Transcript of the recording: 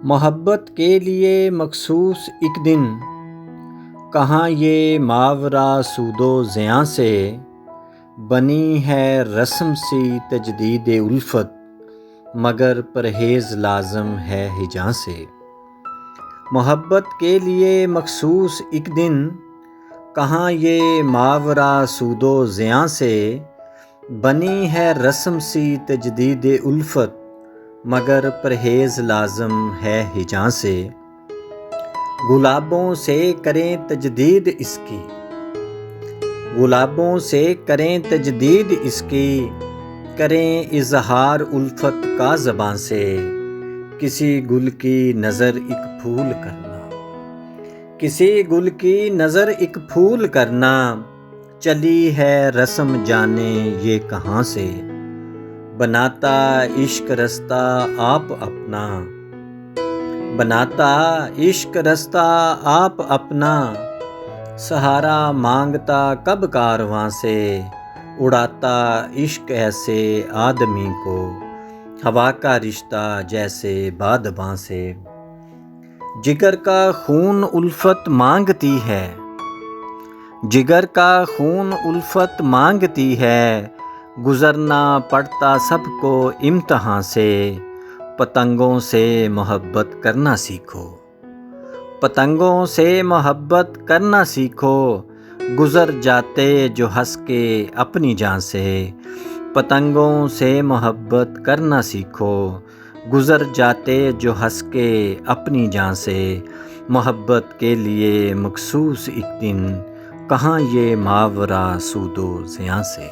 मोहब्बत के लिए मखसूस एक दिन, कहाँ ये मावरा सूदो ज़ियां से, बनी है रस्म सी तजदीद उल्फत, मगर परहेज़ लाज़म है हिजां से। मोहब्बत के लिए मखसूस एक दिन, कहाँ ये मावरा सूदो ज़ियां से, बनी है रस्म सी तजदीद उल्फत, मगर परहेज़ लाज़म है हिजां से। गुलाबों से करें तजदीद इसकी, गुलाबों से करें तजदीद इसकी, करें इज़हार उल्फत का ज़बां से। किसी गुल की नज़र एक फूल करना, किसी गुल की नज़र एक फूल करना, चली है रस्म जाने ये कहाँ से। बनाता इश्क रस्ता आप अपना, बनाता इश्क रस्ता आप अपना, सहारा मांगता कब कारवां से। उड़ाता इश्क ऐसे आदमी को, हवा का रिश्ता जैसे बादबां से। जिगर का खून उल्फत मांगती है, जिगर का खून उल्फत मांगती है, गुज़रना पड़ता सबको इम्तिहान से। पतंगों से मोहब्बत करना सीखो, पतंगों से मोहब्बत करना सीखो, गुज़र जाते जो हंस के अपनी जान से। पतंगों से मोहब्बत करना सीखो, गुज़र जाते जो हंस के अपनी जान से। मोहब्बत के लिए मखसूस एक दिन, कहाँ ये मावरा सूदो ज़ियां से।